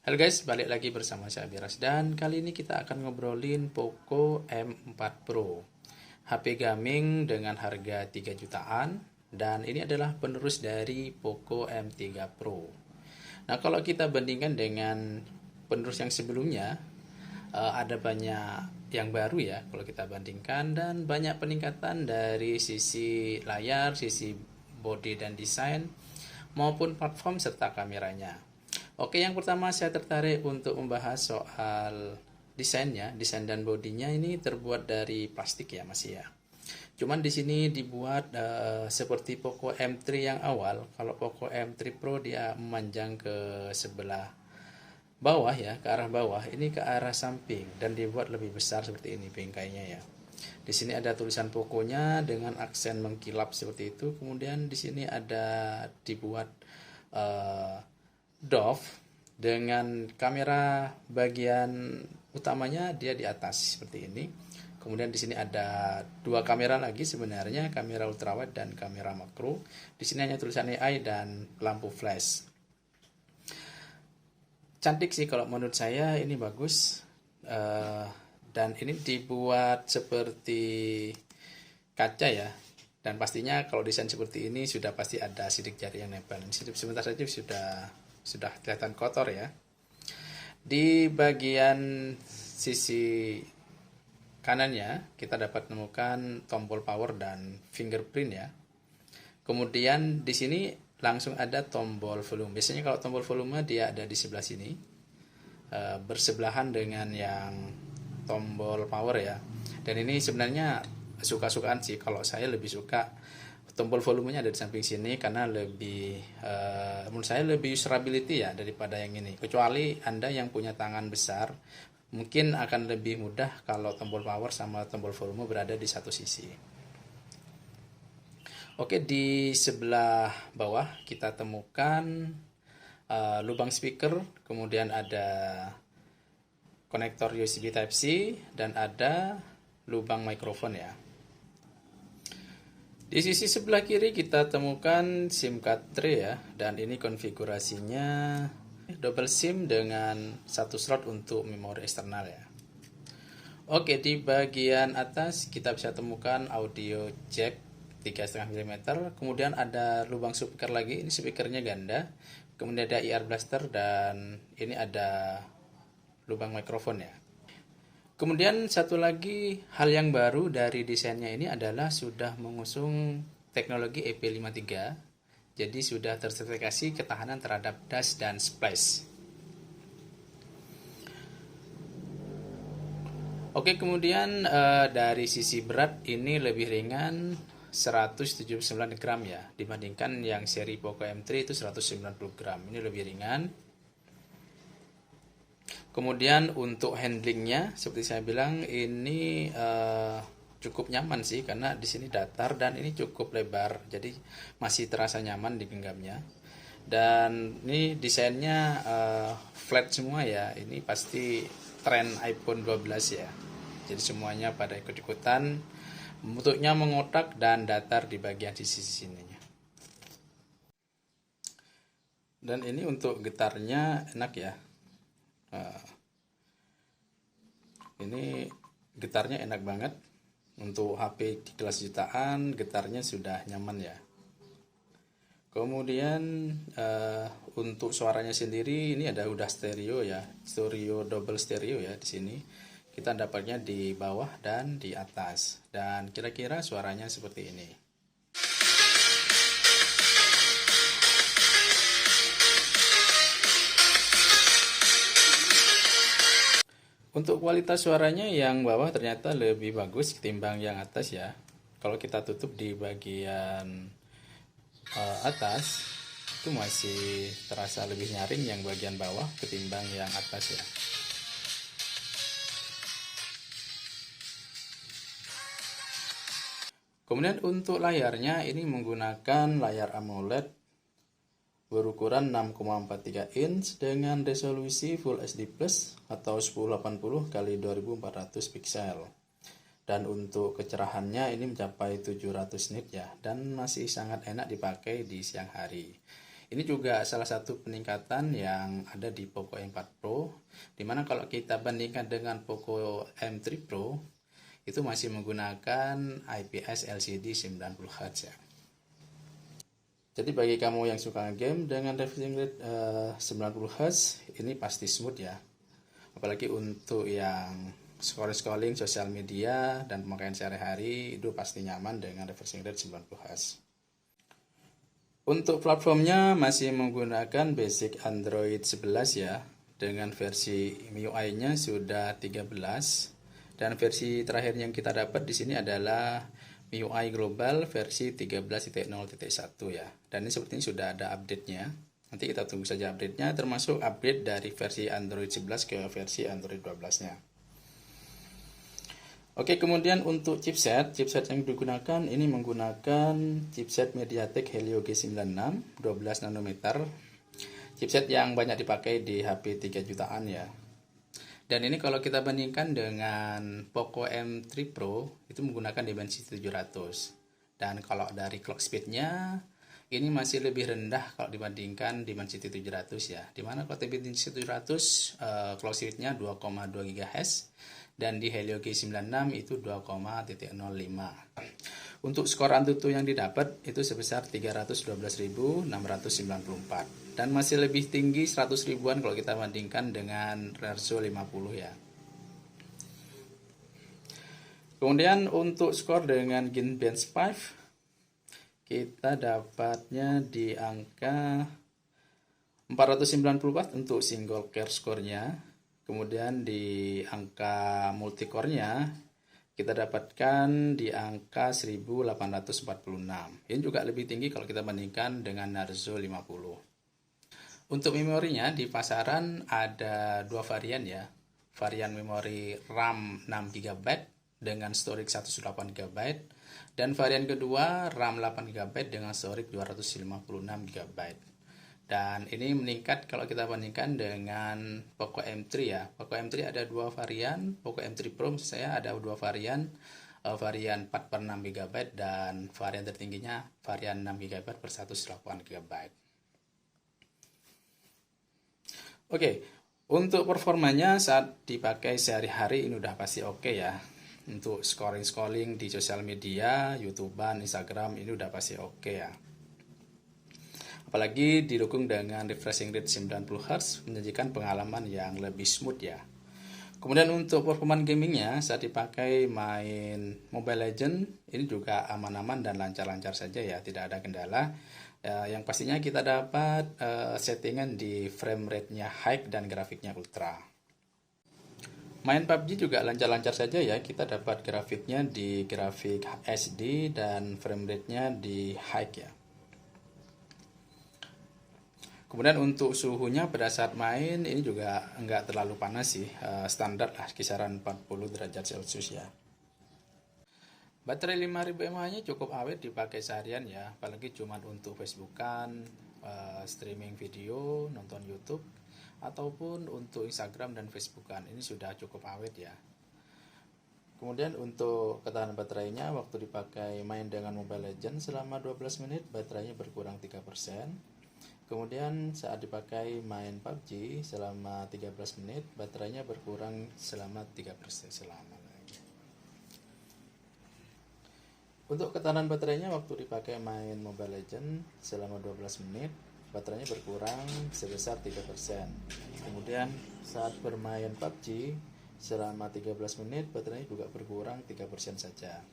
Halo guys, balik lagi bersama saya Biras dan kali ini kita akan ngobrolin Poco M4 Pro. HP gaming dengan harga 3 jutaan dan ini adalah penerus dari Poco M3 Pro. Nah, kalau kita bandingkan dengan penerus yang sebelumnya, ada banyak yang baru ya kalau kita bandingkan dan banyak peningkatan dari sisi layar, sisi body dan desain maupun platform serta kameranya. Oke, yang pertama saya tertarik untuk membahas soal desainnya. Desain dan bodinya ini terbuat dari plastik ya masih ya. Cuman di sini dibuat seperti Poco M3 yang awal. Kalau Poco M3 Pro dia memanjang ke sebelah bawah ya, ke arah bawah. Ini ke arah samping dan dibuat lebih besar seperti ini bingkainya ya. Di sini ada tulisan Poco-nya dengan aksen mengkilap seperti itu. Kemudian di sini ada dibuat Dove dengan kamera bagian utamanya dia di atas seperti ini. Kemudian di sini ada dua kamera lagi sebenarnya, kamera ultrawide dan kamera makro. Di sini hanya tulisan AI dan lampu flash. Cantik sih kalau menurut saya, ini bagus. Dan ini dibuat seperti kaca ya. Dan pastinya kalau desain seperti ini sudah pasti ada sidik jari yang nempel. Sebentar saja sudah kelihatan kotor ya. Di bagian sisi kanannya kita dapat menemukan tombol power dan fingerprint ya. Kemudian di sini langsung ada tombol volume. Biasanya kalau tombol volume dia ada di sebelah sini, bersebelahan dengan yang tombol power ya. Dan ini sebenarnya suka-sukaan sih. Kalau saya lebih suka tombol volumenya ada di samping sini karena lebih menurut saya lebih usability ya daripada yang ini. Kecuali Anda yang punya tangan besar, mungkin akan lebih mudah kalau tombol power sama tombol volume berada di satu sisi. Oke, di sebelah bawah kita temukan lubang speaker, kemudian ada konektor USB Type-C dan ada lubang mikrofon ya. Di sisi sebelah kiri kita temukan SIM card tray ya, dan ini konfigurasinya double SIM dengan satu slot untuk memori eksternal ya. Oke, di bagian atas kita bisa temukan audio jack 3,5 mm, kemudian ada lubang speaker lagi, ini speakernya ganda, kemudian ada IR blaster dan ini ada lubang mikrofon ya. Kemudian satu lagi hal yang baru dari desainnya ini adalah sudah mengusung teknologi EP53. Jadi sudah tersertifikasi ketahanan terhadap dust dan splash. Oke, kemudian dari sisi berat ini lebih ringan 179 gram ya, dibandingkan yang seri Poco M3 itu 190 gram. Ini lebih ringan. Kemudian untuk handlingnya, seperti saya bilang, ini cukup nyaman sih karena di sini datar dan ini cukup lebar, jadi masih terasa nyaman digenggamnya. Dan ini desainnya flat semua ya, ini pasti tren iPhone 12 ya. Jadi semuanya pada ikut-ikutan, bentuknya mengotak dan datar di bagian sisi sininya. Dan ini untuk getarnya enak ya. Ini getarnya enak banget. Untuk HP di kelas jutaan, getarnya sudah nyaman ya. Kemudian untuk suaranya sendiri ini ada udah stereo ya, stereo double stereo ya di sini. Kita dapatnya di bawah dan di atas. Dan kira-kira suaranya seperti ini. Untuk kualitas suaranya yang bawah ternyata lebih bagus ketimbang yang atas ya. Kalau kita tutup di bagian atas itu masih terasa lebih nyaring yang bagian bawah ketimbang yang atas ya. Kemudian untuk layarnya ini menggunakan layar AMOLED berukuran 6,43 inch dengan resolusi Full HD Plus atau 1080 x 2400 pixel. Dan untuk kecerahannya ini mencapai 700 nit ya, dan masih sangat enak dipakai di siang hari. Ini juga salah satu peningkatan yang ada di Poco M4 Pro, dimana kalau kita bandingkan dengan Poco M3 Pro, itu masih menggunakan IPS LCD 90Hz ya. Jadi bagi kamu yang suka game dengan refreshing rate 90Hz, ini pasti smooth ya. Apalagi untuk yang scrolling sosial media dan pemakaian sehari-hari, itu pasti nyaman dengan refreshing rate 90Hz. Untuk platformnya masih menggunakan basic Android 11 ya, dengan versi MIUI-nya sudah 13, dan versi terakhir yang kita dapat di sini adalah MIUI Global versi 13.0.1 ya. Dan ini sepertinya sudah ada update-nya. Nanti kita tunggu saja update-nya, termasuk update dari versi Android 11 ke versi Android 12-nya. Oke, kemudian untuk chipset yang digunakan ini menggunakan chipset MediaTek Helio G96 12 nanometer. Chipset yang banyak dipakai di HP 3 jutaan ya. Dan ini kalau kita bandingkan dengan Poco M3 Pro, itu menggunakan Dimensity 700. Dan kalau dari clock speednya, ini masih lebih rendah kalau dibandingkan Dimensity 700 ya. Dimana kalau Dimensity 700, clock speednya 2,2 GHz, dan di Helio G96 itu 2,05. Untuk skor Antutu yang didapat itu sebesar 312.694 dan masih lebih tinggi 100 ribuan kalau kita bandingkan dengan Narzo 50 ya. Kemudian untuk skor dengan Geekbench 5 kita dapatnya di angka 494 untuk single core skornya. Kemudian di angka multicore-nya kita dapatkan di angka 1846. Ini juga lebih tinggi kalau kita bandingkan dengan Narzo 50. Untuk memorinya di pasaran ada dua varian ya. Varian memori RAM 6 GB dengan storage 128 GB dan varian kedua RAM 8 GB dengan storage 256 GB. Dan ini meningkat kalau kita bandingkan dengan Poco M3 ya. Poco M3 ada dua varian, Poco M3 Pro maksud saya ada dua varian, varian 4/6 GB dan varian tertingginya varian 6 GB per 128 GB. Oke, untuk performanya saat dipakai sehari-hari ini udah pasti oke ya. Untuk scrolling di sosial media, YouTubean, Instagram ini udah pasti oke ya. Apalagi didukung dengan refreshing rate 90Hz menjanjikan pengalaman yang lebih smooth ya. Kemudian untuk performa gamingnya saat dipakai main Mobile Legends ini juga aman-aman dan lancar-lancar saja ya, tidak ada kendala. Yang pastinya kita dapat settingan di frame rate-nya high dan grafiknya ultra. Main PUBG juga lancar-lancar saja ya, kita dapat grafiknya di grafik HD dan frame rate-nya di high ya. Kemudian untuk suhunya pada saat main ini juga enggak terlalu panas sih, standar lah kisaran 40 derajat Celcius ya. Baterai 5000 mAh-nya cukup awet dipakai seharian ya, apalagi cuma untuk Facebookan, streaming video, nonton YouTube, ataupun untuk Instagram dan Facebookan. Ini sudah cukup awet ya. Kemudian untuk ketahanan baterainya waktu dipakai main dengan Mobile Legends selama 12 menit baterainya berkurang 3%. Kemudian saat dipakai main PUBG selama 13 menit baterainya berkurang selama 3% selama lagi. Untuk ketahanan baterainya waktu dipakai main Mobile Legends selama 12 menit baterainya berkurang sebesar 3%. Kemudian saat bermain PUBG selama 13 menit baterainya juga berkurang 3% saja.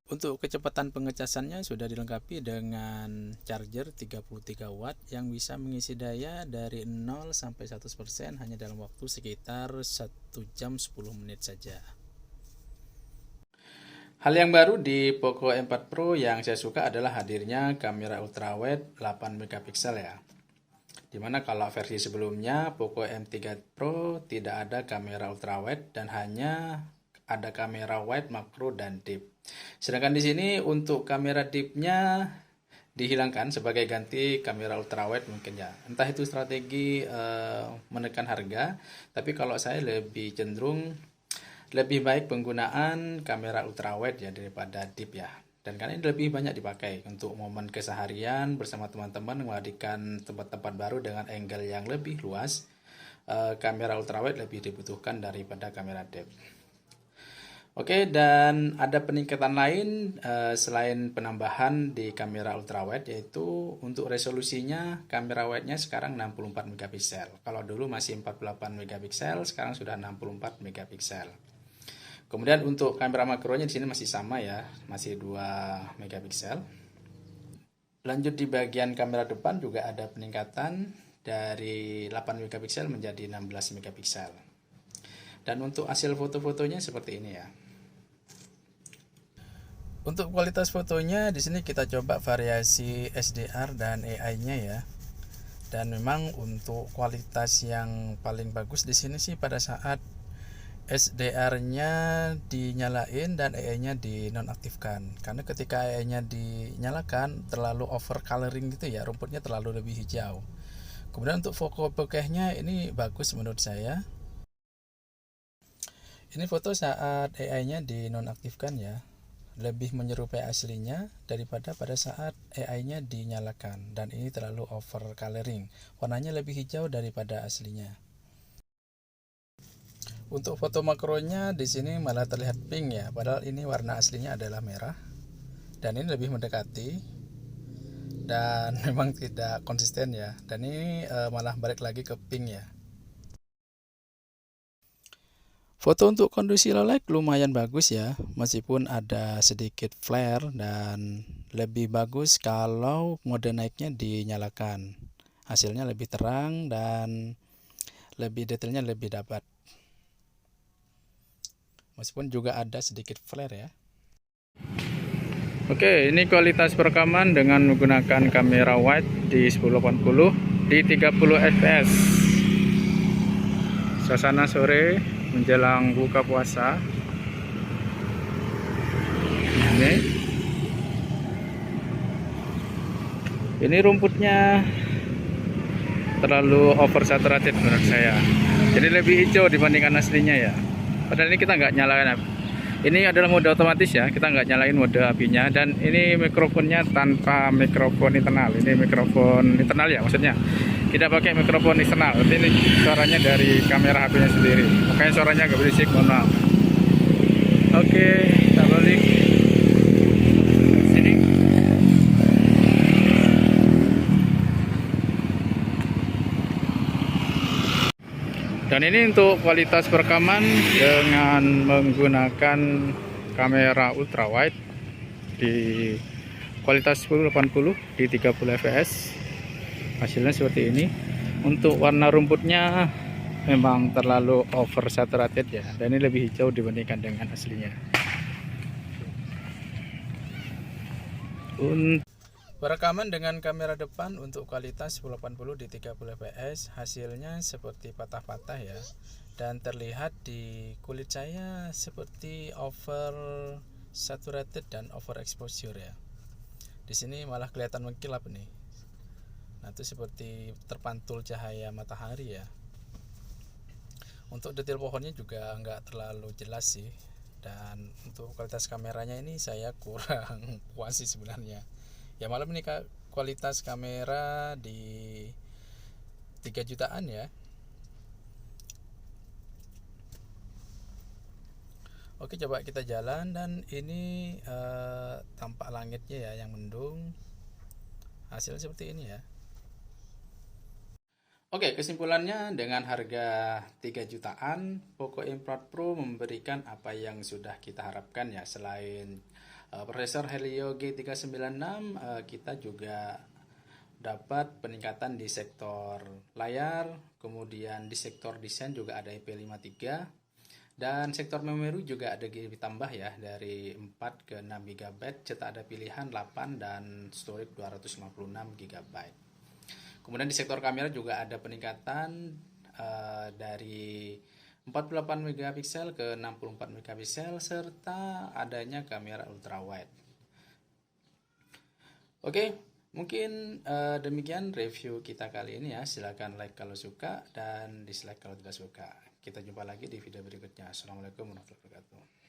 Untuk kecepatan pengecasannya sudah dilengkapi dengan charger 33 watt yang bisa mengisi daya dari 0 sampai 100% hanya dalam waktu sekitar 1 jam 10 menit saja. Hal yang baru di Poco M4 Pro yang saya suka adalah hadirnya kamera ultrawide 8 megapiksel ya. Dimana kalau versi sebelumnya Poco M3 Pro tidak ada kamera ultrawide dan hanya ada kamera wide, makro, dan deep. Sedangkan di sini untuk kamera deep-nya dihilangkan sebagai ganti kamera ultrawide mungkin ya. Entah itu strategi menekan harga, tapi kalau saya lebih cenderung lebih baik penggunaan kamera ultrawide ya daripada deep ya. Dan karena ini lebih banyak dipakai untuk momen keseharian bersama teman-teman menghadirkan tempat-tempat baru dengan angle yang lebih luas, kamera ultrawide lebih dibutuhkan daripada kamera depth. Oke, dan ada peningkatan lain selain penambahan di kamera ultrawide, yaitu untuk resolusinya kamera wide-nya sekarang 64 megapiksel. Kalau dulu masih 48 megapiksel, sekarang sudah 64 megapiksel. Kemudian untuk kamera makronya di sini masih sama ya, masih 2 megapiksel. Lanjut di bagian kamera depan juga ada peningkatan dari 8 megapiksel menjadi 16 megapiksel. Dan untuk hasil foto-fotonya seperti ini ya. Untuk kualitas fotonya di sini kita coba variasi SDR dan AI-nya ya. Dan memang untuk kualitas yang paling bagus di sini sih pada saat SDR-nya dinyalain dan AI-nya dinonaktifkan. Karena ketika AI-nya dinyalakan terlalu over coloring gitu ya, rumputnya terlalu lebih hijau. Kemudian untuk foto bokehnya ini bagus menurut saya. Ini foto saat AI-nya dinonaktifkan ya. Lebih menyerupai aslinya daripada pada saat AI-nya dinyalakan, dan ini terlalu over coloring, warnanya lebih hijau daripada aslinya. Untuk foto makronya di sini malah terlihat pink ya, padahal ini warna aslinya adalah merah, dan ini lebih mendekati dan memang tidak konsisten ya, dan ini malah balik lagi ke pink ya. Foto untuk kondisi low light lumayan bagus ya, meskipun ada sedikit flare, dan lebih bagus kalau mode naiknya dinyalakan. Hasilnya lebih terang dan lebih detailnya lebih dapat. Meskipun juga ada sedikit flare ya. Oke, ini kualitas perekaman dengan menggunakan kamera wide di 1080 di 30 fps. Suasana sore menjelang buka puasa. Ini rumputnya terlalu oversaturated menurut saya. Jadi lebih hijau dibandingkan aslinya ya. Padahal ini kita nggak nyalain. Ini adalah mode otomatis ya, kita nggak nyalain mode apinya. Dan ini mikrofonnya tanpa mikrofon internal. Ini mikrofon internal ya maksudnya. Tidak pakai mikrofon eksternal. Ini suaranya dari kamera HP-nya sendiri. Makanya suaranya agak berisik, mohon maaf. Oke, kita balik sini. Dan ini untuk kualitas perekaman dengan menggunakan kamera ultrawide di kualitas 1080 di 30 fps. Hasilnya seperti ini. Untuk warna rumputnya memang terlalu oversaturated ya, dan ini lebih hijau dibandingkan dengan aslinya. Perekaman dengan kamera depan untuk kualitas 1080 di 30 fps, hasilnya seperti patah-patah ya, dan terlihat di kulit saya seperti over saturated dan over exposure ya. Di sini malah kelihatan mengkilap nih. Nah, itu seperti terpantul cahaya matahari ya. Untuk detail pohonnya juga nggak terlalu jelas sih. Dan untuk kualitas kameranya ini saya kurang puas sih sebenarnya. Ya malam ini kualitas kamera di 3 jutaan ya. Oke, coba kita jalan, dan ini tampak langitnya ya yang mendung. Hasilnya seperti ini ya. Oke, kesimpulannya dengan harga 3 jutaan, Poco M4 Pro memberikan apa yang sudah kita harapkan ya. Selain prosesor Helio G396, kita juga dapat peningkatan di sektor layar, kemudian di sektor desain juga ada IP53, dan sektor memori juga ada ditambah ya dari 4 ke 6 GB, serta ada pilihan 8 dan storage 256 GB. Kemudian di sektor kamera juga ada peningkatan dari 48 megapiksel ke 64 megapiksel, serta adanya kamera ultrawide. Oke, mungkin demikian review kita kali ini ya. Silahkan like kalau suka dan dislike kalau tidak suka. Kita jumpa lagi di video berikutnya. Assalamualaikum warahmatullahi wabarakatuh.